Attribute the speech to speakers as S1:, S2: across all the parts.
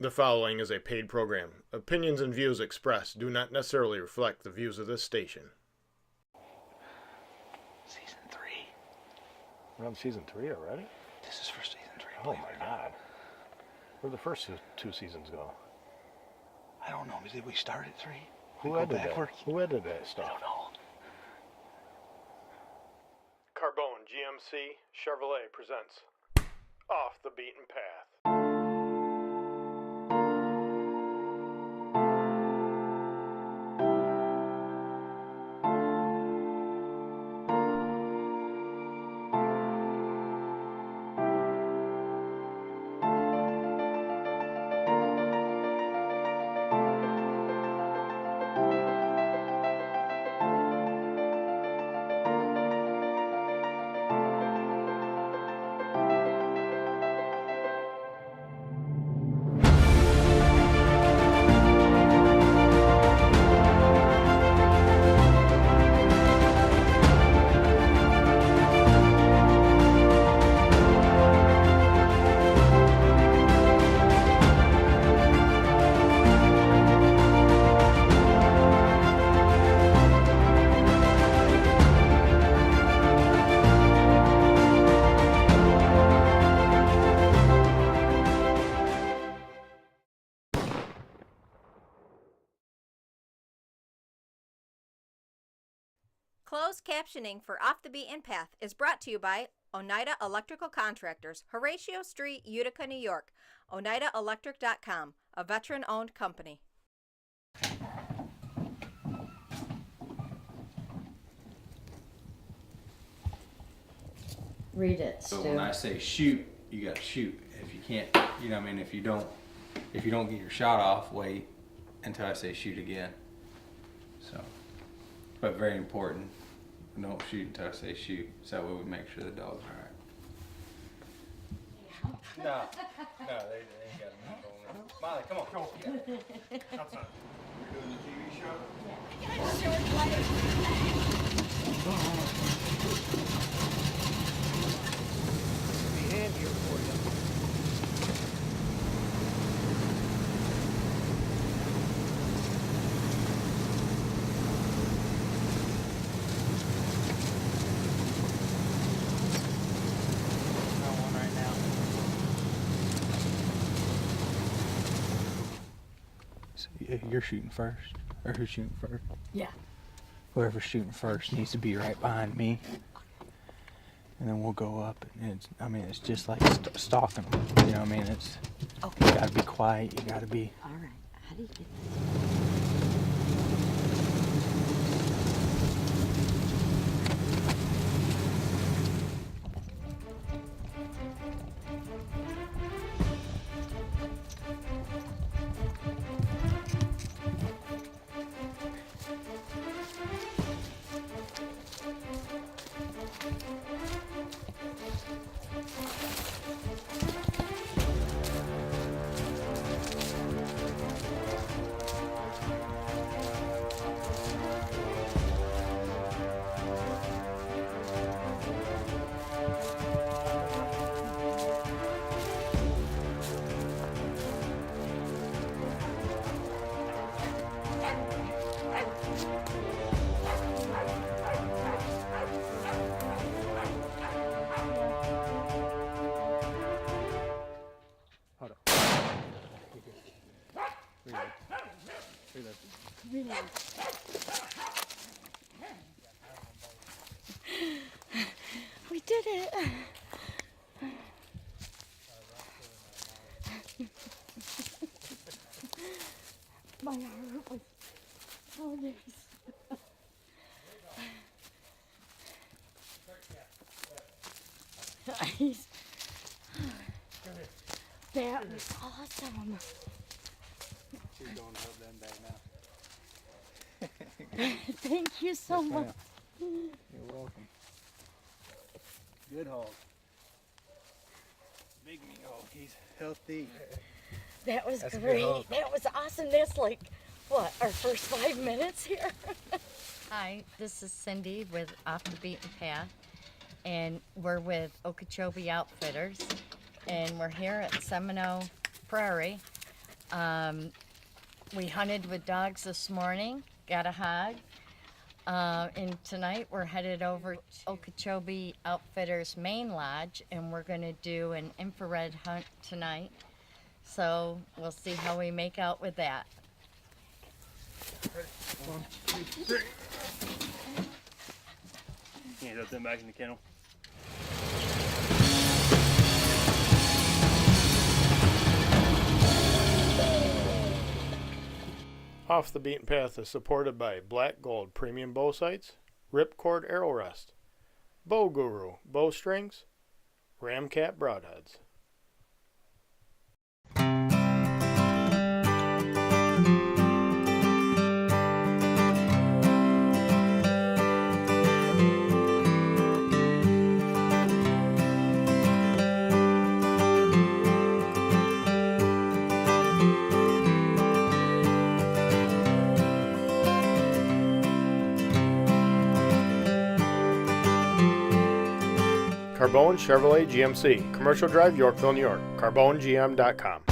S1: The following is a paid program. Opinions and views expressed do not necessarily reflect the views of this station.
S2: Season 3.
S3: We're on season 3 already?
S2: This is for season 3.
S3: Oh my god. Where'd the first two seasons go?
S2: I don't know. Did we start at 3?
S3: Who edited that? Who edited that stuff?
S2: I don't know.
S1: Carbone GMC Chevrolet presents Off the Beaten Path.
S4: Closed captioning for Off the Beaten Path is brought to you by Oneida Electrical Contractors, Horatio Street, Utica, New York. OneidaElectric.com, a veteran-owned company.
S5: Read it,
S6: So
S5: Stu.
S6: when I say shoot, you got to shoot. If you can't, you know what I mean, if you don't get your shot off, wait until I say shoot again. So, but very important, don't shoot until I say shoot. So that way we make sure the dog's all right. No, they ain't got enough on there. Molly, come on. Outside. You're doing the TV show?
S3: Be handier for you.
S2: Got one right now.
S6: So you're shooting first, or who's shooting first?
S5: Yeah.
S6: Whoever's shooting first needs to be right behind me, and then we'll go up. And it's just like stalking them. You know what I mean? You gotta be quiet. You gotta be.
S5: All right. How do you get this?
S3: Hold up. Reload.
S5: We did it. My heart was so nice. Nice. That was awesome.
S3: She's going to hold them back now.
S5: Thank you so
S3: Yes,
S5: much.
S3: ma'am. You're welcome. Good hog. Big meat hog. He's healthy.
S5: That was
S3: That's a good
S5: great.
S3: hog.
S5: That was awesome. That's like, what, our first 5 minutes here?
S7: Hi, this is Cindy with Off the Beaten Path, and we're with Okeechobee Outfitters, and we're here at Seminole Prairie We hunted with dogs this morning, got a hog. And tonight we're headed over to Okeechobee Outfitters Main Lodge, and we're going to do an infrared hunt tonight. So we'll see how we make out with that.
S3: One, two, three. Can you get them back in the kennel?
S1: Off the Beaten Path is supported by Black Gold Premium Bow Sights, Ripcord Arrow Rest, Bow Guru Bowstrings, Ramcat Broadheads. Carbone Chevrolet GMC, Commercial Drive, Yorkville, New York. CarboneGM.com.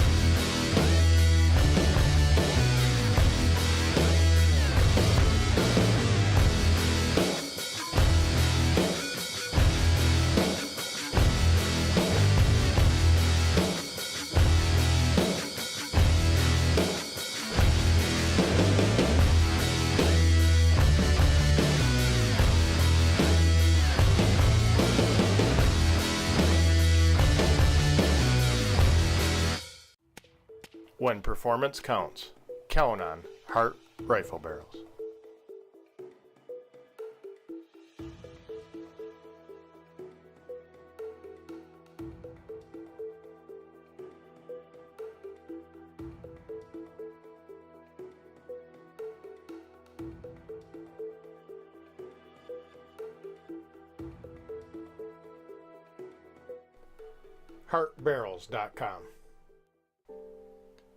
S1: When performance counts, count on Hart Rifle Barrels. HartBarrels.com.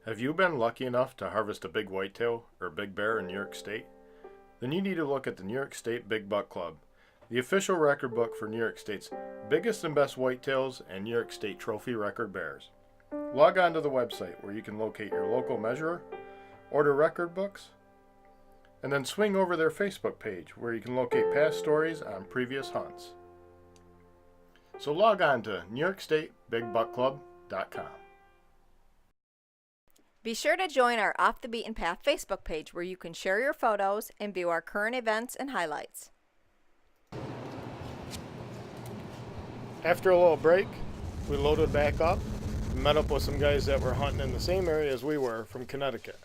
S1: Have you been lucky enough to harvest a big whitetail or big bear in New York State? Then you need to look at the New York State Big Buck Club, the official record book for New York State's biggest and best whitetails and New York State trophy record bears. Log on to the website where you can locate your local measurer, order record books, and then swing over their Facebook page where you can locate past stories on previous hunts. So log on to NewYorkStateBigBuckClub.com.
S4: Be sure to join our Off the Beaten Path Facebook page where you can share your photos and view our current events and highlights.
S1: After a little break, we loaded back up and met up with some guys that were hunting in the same area as we were from Connecticut.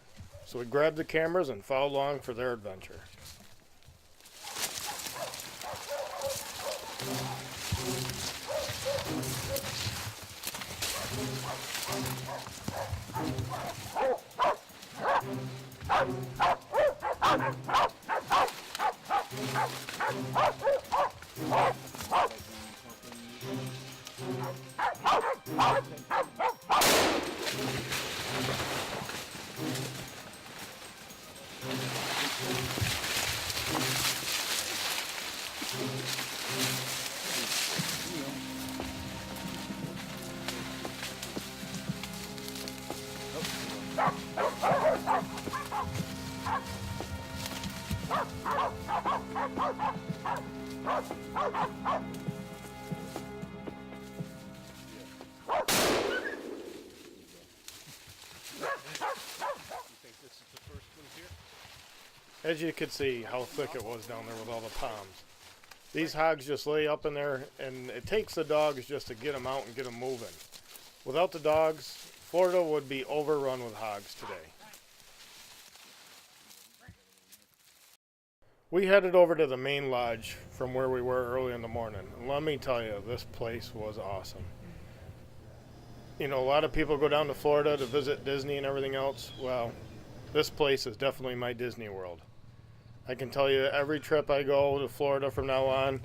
S1: So we grabbed the cameras and followed along for their adventure. As you could see how thick it was down there with all the palms. These hogs just lay up in there, and it takes the dogs just to get them out and get them moving. Without the dogs, Florida would be overrun with hogs today. We headed over to the main lodge from where we were early in the morning. And let me tell you, this place was awesome. You know, a lot of people go down to Florida to visit Disney and everything else. Well, this place is definitely my Disney World. I can tell you every trip I go to Florida from now on,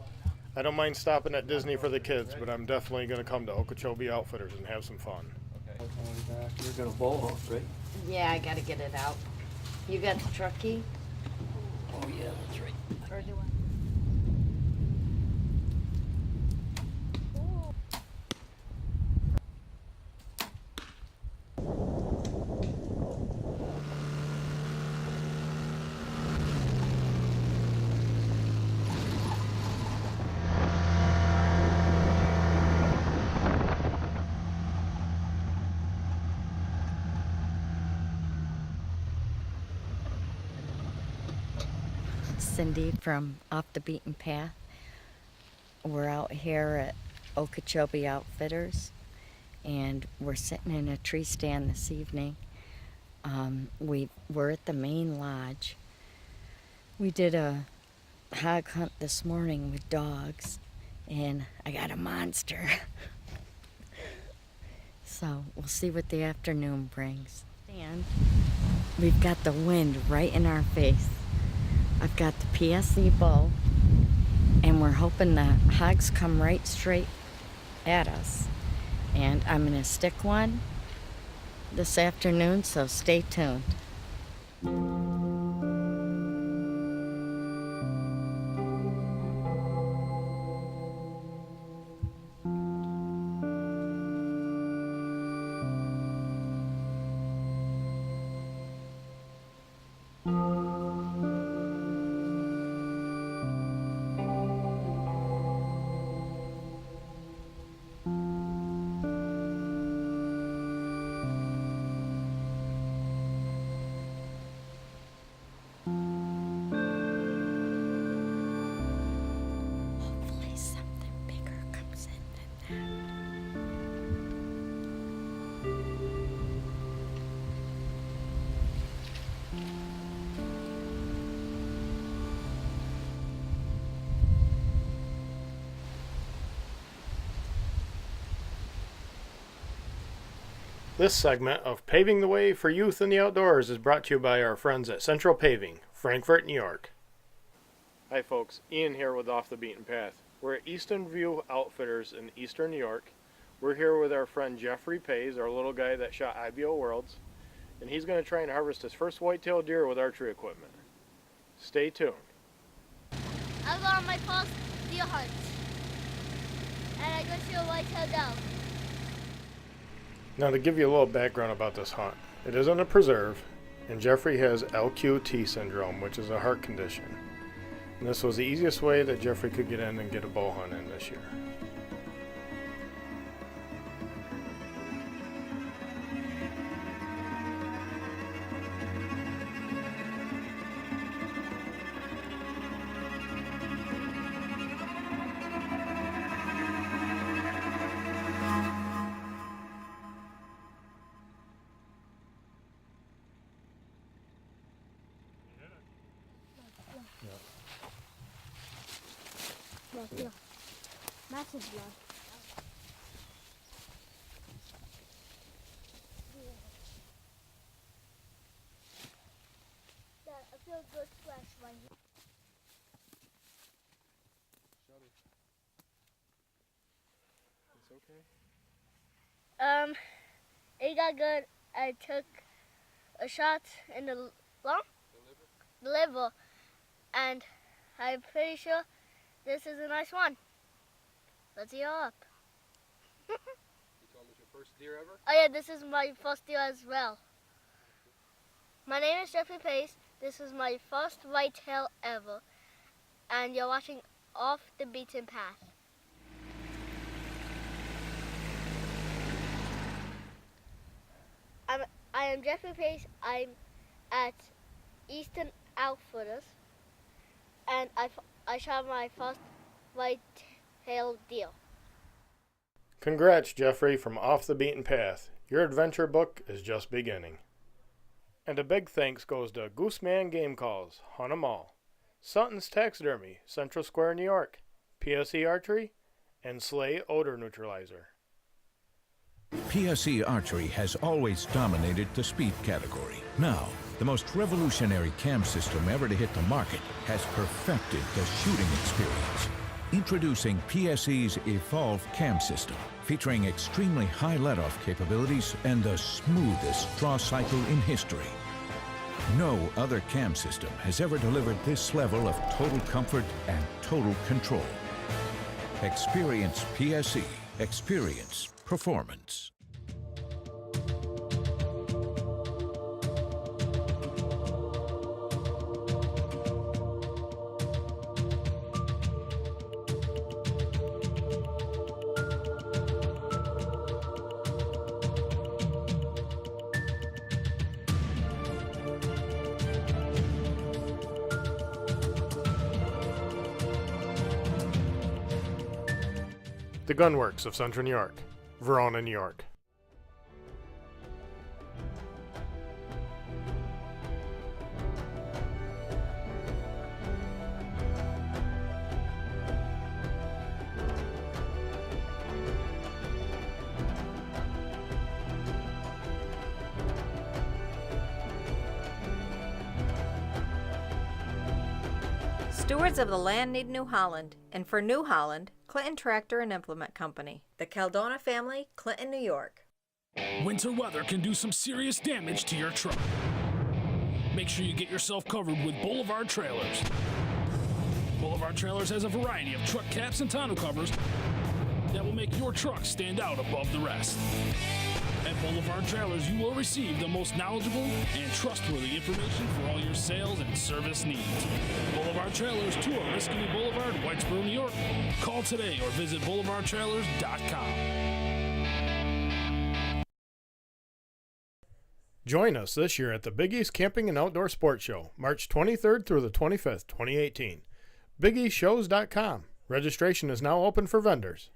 S1: I don't mind stopping at Disney for the kids, but I'm definitely going to come to Okeechobee Outfitters and have some fun.
S8: You're gonna bow hunt, right?
S7: Yeah, I gotta get it out. You got the truck key?
S8: Oh yeah, that's right.
S7: Or do I? Cindy from Off the Beaten Path. We're out here at Okeechobee Outfitters, and we're sitting in a tree stand this evening. We're at the main lodge. We did a hog hunt this morning with dogs, and I got a monster. So we'll see what the afternoon brings. And we've got the wind right in our face. I've got the PSE bow, and we're hoping the hogs come right straight at us. And I'm gonna stick one this afternoon, so stay tuned. Hopefully something bigger comes in than that.
S1: This segment of Paving the Way for Youth in the Outdoors is brought to you by our friends at Central Paving, Frankfort, New York. Hi folks, Ian here with Off the Beaten Path. We're at Eastern View Outfitters in Eastern New York. We're here with our friend Jeffrey Pays, our little guy that shot IBO Worlds, and he's going to try and harvest his first whitetail deer with archery equipment. Stay tuned.
S9: I go on my first deer hunt, and I go shoot a whitetail doe.
S1: Now to give you a little background about this hunt, it isn't a preserve, and Jeffrey has LQT syndrome, which is a heart condition. And this was the easiest way that Jeffrey could get in and get a bow hunt in this year.
S9: Blood. Massive blood. Yeah, I feel a good splash right here.
S1: It's okay.
S9: It got good. I took a shot in the liver, and I'm pretty sure this is a nice one. Let's heal up.
S6: You told me it's your first deer ever?
S9: Oh yeah, this is my first deer as well. My name is Jeffrey Pace. This is my first whitetail ever, and you're watching Off the Beaten Path. I am Jeffrey Pace. I'm at Eastern Outfitters, and I shot my first whitetail deer.
S1: Congrats, Jeffrey, from Off the Beaten Path. Your adventure book is just beginning. And a big thanks goes to Gooseman Game Calls, Hunt 'em All, Sutton's Taxidermy, Central Square, New York, PSE Archery, and Slay Odor Neutralizer.
S10: PSE Archery has always dominated the speed category. Now, the most revolutionary cam system ever to hit the market has perfected the shooting experience. Introducing PSE's Evolve Cam System, featuring extremely high let-off capabilities and the smoothest draw cycle in history. No other cam system has ever delivered this level of total comfort and total control. Experience PSE. Experience performance.
S1: The Gunworks of Central New York, Verona, New York.
S4: Stewards of the land need New Holland, and for New Holland, Clinton Tractor and Implement Company. The Caldona family, Clinton, New York.
S11: Winter weather can do some serious damage to your truck. Make sure you get yourself covered with Boulevard Trailers. Boulevard Trailers has a variety of truck caps and tonneau covers that will make your truck stand out above the rest. At Boulevard Trailers, you will receive the most knowledgeable and trustworthy information for all your sales and service needs. Boulevard Trailers, 2 Oriskany Boulevard, Whitesboro, New York. Call today or visit boulevardtrailers.com.
S1: Join us this year at the Big East Camping and Outdoor Sports Show, March 23rd through the 25th, 2018. BigEastShows.com. Registration is now open for vendors.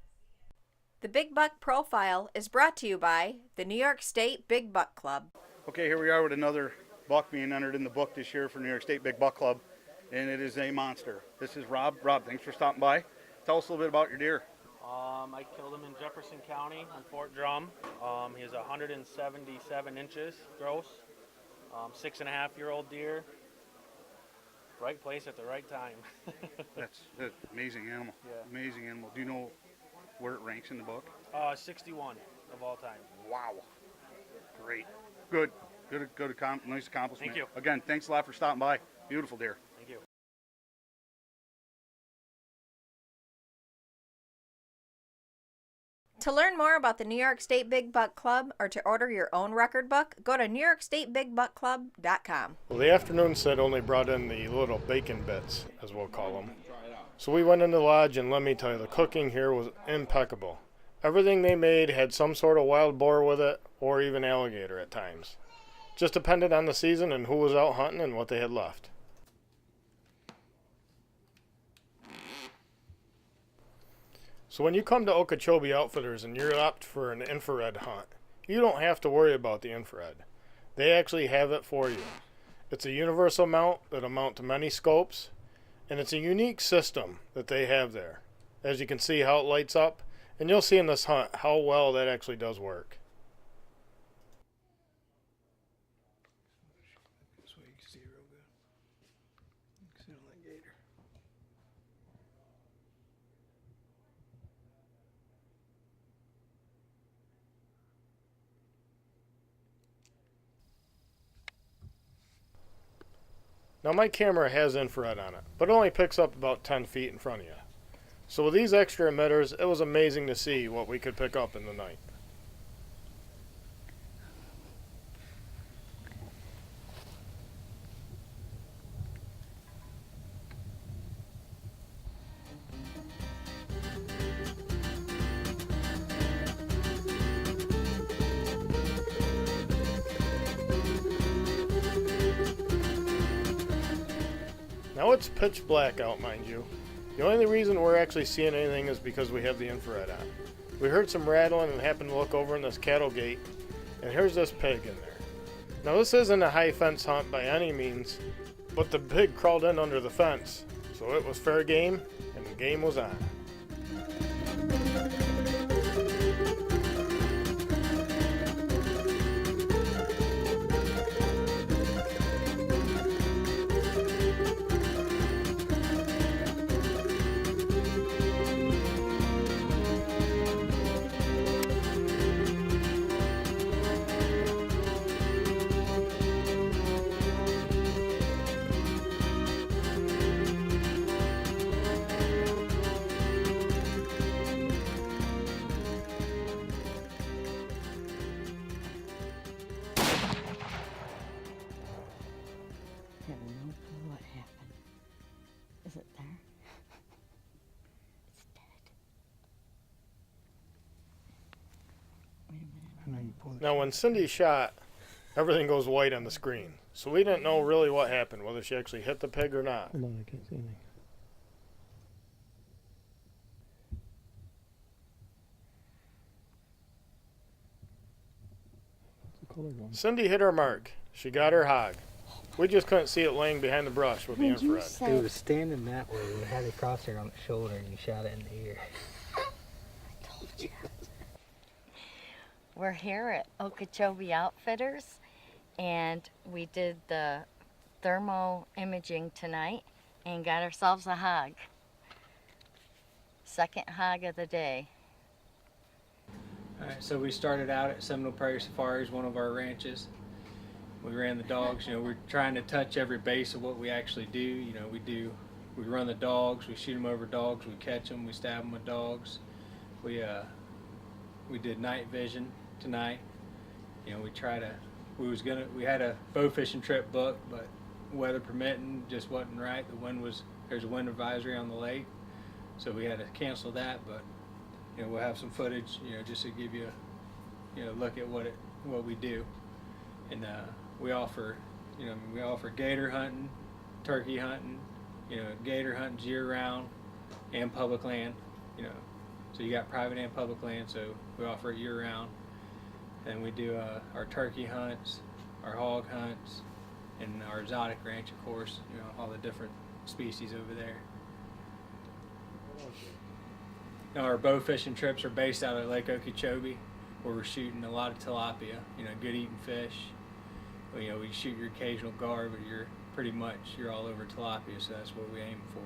S4: The Big Buck Profile is brought to you by the New York State Big Buck Club.
S12: Okay, here we are with another buck being entered in the book this year for New York State Big Buck Club, and it is a monster. This is Rob. Rob, thanks for stopping by. Tell us a little bit about your deer.
S13: I killed him in Jefferson County on Fort Drum. He's 177 inches gross, 6.5-year-old deer. Right place at the right time.
S12: That's an amazing animal.
S13: Yeah.
S12: Amazing animal. Do you know where it ranks in the book?
S13: 61 of all time.
S12: Wow. Great. Good. Nice accomplishment.
S13: Thank you.
S12: Again, thanks a lot for stopping by. Beautiful deer.
S13: Thank you.
S4: To learn more about the New York State Big Buck Club or to order your own record book, go to NewYorkStateBigBuckClub.com.
S1: Well, the afternoon set only brought in the little bacon bits, as we'll call them. So we went in the lodge, and let me tell you, the cooking here was impeccable. Everything they made had some sort of wild boar with it, or even alligator at times. Just depended on the season and who was out hunting and what they had left. So when you come to Okeechobee Outfitters and you're opt for an infrared hunt, you don't have to worry about the infrared. They actually have it for you. It's a universal mount that'll mount to many scopes, and it's a unique system that they have there. As you can see how it lights up, and you'll see in this hunt how well that actually does work.
S8: This way you can see it real good. You can see it on that gator.
S1: Now my camera has infrared on it, but it only picks up about 10 feet in front of you. So with these extra emitters, it was amazing to see what we could pick up in the night. Now it's pitch black out, mind you. The only reason we're actually seeing anything is because we have the infrared on. We heard some rattling and happened to look over in this cattle gate, and here's this pig in there. Now this isn't a high fence hunt by any means, but the pig crawled in under the fence, so it was fair game, and the game was on.
S7: I have no clue what happened. Is it there? It's dead. Wait a minute.
S1: Now when Cindy shot, everything goes white on the screen. So we didn't know really what happened, whether she actually hit the pig or not.
S8: Hold on, I can't see anything.
S1: Cindy hit her mark. She got her hog. We just couldn't see it laying behind the brush with the infrared.
S14: It was standing that way. You had a crosshair on the shoulder and you shot it in the ear.
S7: I told you. We're here at Okeechobee Outfitters, and we did the thermo imaging tonight and got ourselves a hog. Second hog of the day.
S6: All right, so we started out at Seminole Prairie Safaris, one of our ranches. We ran the dogs. We're trying to touch every base of what we actually do. We run the dogs, we shoot them over dogs, we catch them, we stab them with dogs. We did night vision tonight. We had a bow fishing trip booked, but weather permitting just wasn't right. There's a wind advisory on the lake, so we had to cancel that. But we'll have some footage, just to give you a look at what we do. And we offer gator hunting, turkey hunting, gator hunting year round, and public land. So you got private and public land, so we offer it year round. And we do our turkey hunts, our hog hunts, and our exotic ranch, of course. All the different species over there. Our bow fishing trips are based out of Lake Okeechobee, where we're shooting a lot of tilapia. Good eating fish. We shoot your occasional gar, but you're all over tilapia, so that's what we aim for.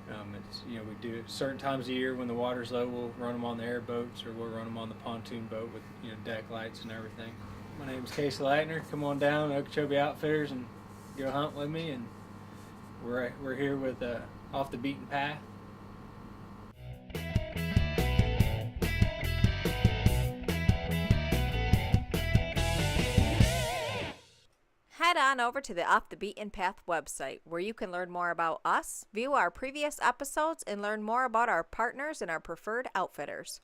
S6: We do it certain times of the year when the water's low. We'll run them on the airboats, or we'll run them on the pontoon boat with deck lights and everything. My name's Casey Leitner. Come on down to Okeechobee Outfitters and go hunt with me. And we're here with Off the Beaten Path.
S4: Head on over to the Off the Beaten Path website, where you can learn more about us, view our previous episodes, and learn more about our partners and our preferred outfitters.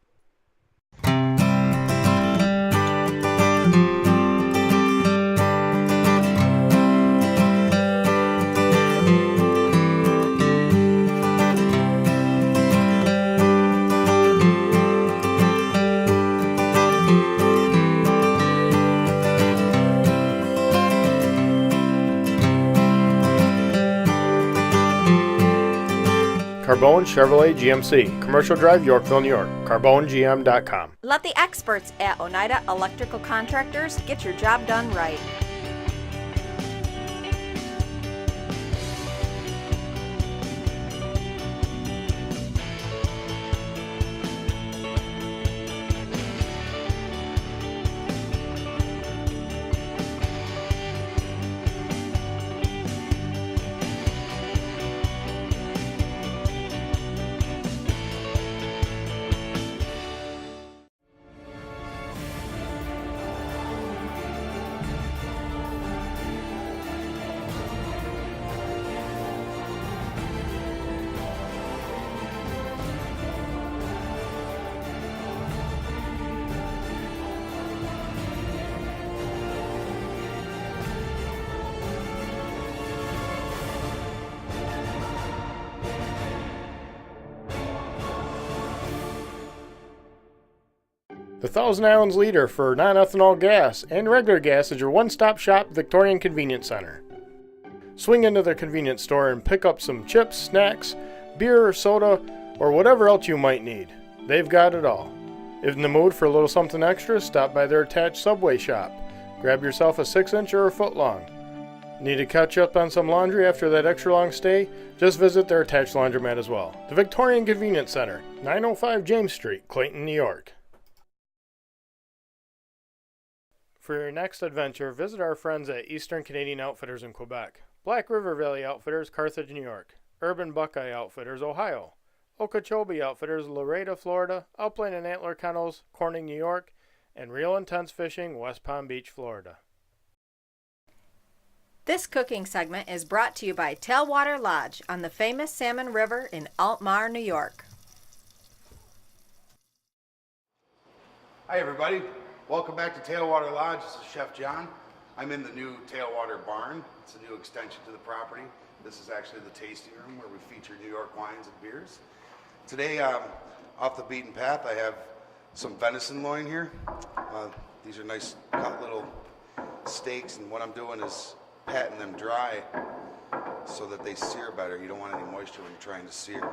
S1: Carbone Chevrolet GMC, Commercial Drive, Yorkville, New York. CarboneGM.com.
S4: Let the experts at Oneida Electrical Contractors get your job done right.
S1: The Thousand Islands leader for non-ethanol gas and regular gas is your one-stop shop Victorian Convenience Center. Swing into their convenience store and pick up some chips, snacks, beer or soda, or whatever else you might need. They've got it all. If in the mood for a little something extra, stop by their attached Subway shop. Grab yourself a 6-inch or a foot long. Need to catch up on some laundry after that extra long stay? Just visit their attached laundromat as well. The Victorian Convenience Center, 905 James Street, Clayton, New York. For your next adventure, visit our friends at Eastern Canadian Outfitters in Quebec, Black River Valley Outfitters, Carthage, New York, Urban Buckeye Outfitters, Ohio, Okeechobee Outfitters, Laredo, Florida, Upland and Antler Kennels, Corning, New York, and Real Intense Fishing, West Palm Beach, Florida.
S4: This cooking segment is brought to you by Tailwater Lodge on the famous Salmon River in Altmar, New York.
S2: Hi everybody, welcome back to Tailwater Lodge. This is Chef John. I'm in the new Tailwater Barn. It's a new extension to the property. This is actually the tasting room where we feature New York wines and beers. Today, off the beaten path, I have some venison loin here. These are nice cut little steaks, and what I'm doing is patting them dry so that they sear better. You don't want any moisture when you're trying to sear.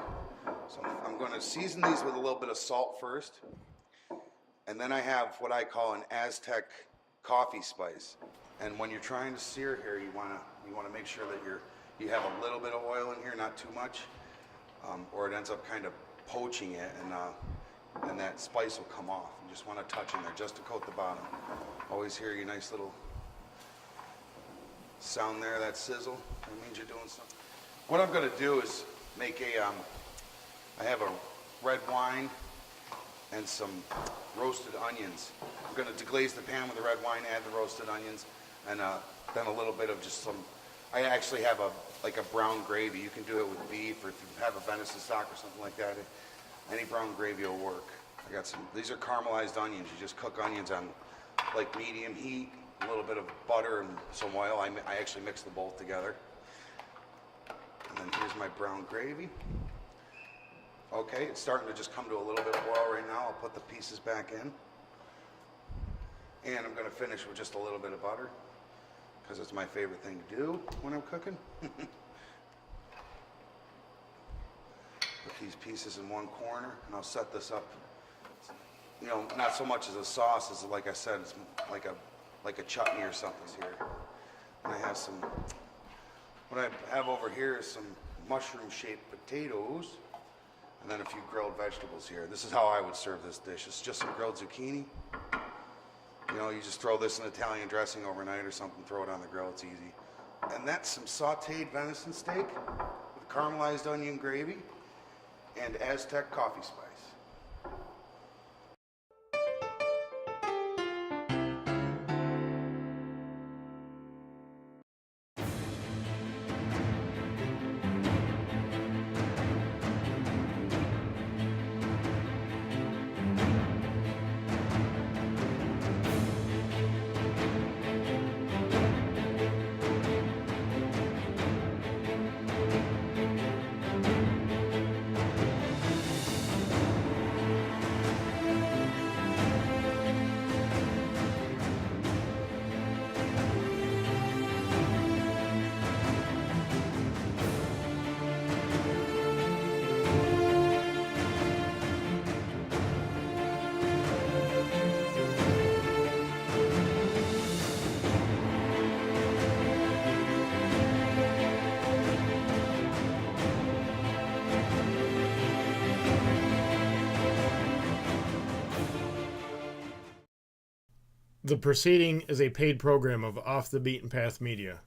S2: So I'm going to season these with a little bit of salt first, and then I have what I call an Aztec coffee spice. And when you're trying to sear here, you want to make sure that you have a little bit of oil in here, not too much, or it ends up kind of poaching it, and that spice will come off. You just want to touch in there just to coat the bottom. Always hear your nice little sound there, that sizzle. That means you're doing something. What I'm going to do is make I have a red wine and some roasted onions. I'm going to deglaze the pan with the red wine, add the roasted onions, and then a little bit of just some, I actually have like a brown gravy. You can do it with beef, or if you have a venison stock or something like that. Any brown gravy will work. I got some, these are caramelized onions. You just cook onions on like medium heat, a little bit of butter and some oil. I actually mix them both together. And then here's my brown gravy. Okay, it's starting to just come to a little bit of boil right now. I'll put the pieces back in. And I'm going to finish with just a little bit of butter, because it's my favorite thing to do when I'm cooking. Put these pieces in one corner, and I'll set this up, you know, not so much as a sauce as, like I said, it's like a chutney or something's here. And I have some, what I have over here is some mushroom-shaped potatoes, and then a few grilled vegetables here. This is how I would serve this dish. It's just some grilled zucchini. You know, you just throw this in Italian dressing overnight or something, throw it on the grill, it's easy. And that's some sauteed venison steak with caramelized onion gravy and Aztec coffee spice.
S1: The preceding is a paid program of Off the Beaten Path Media.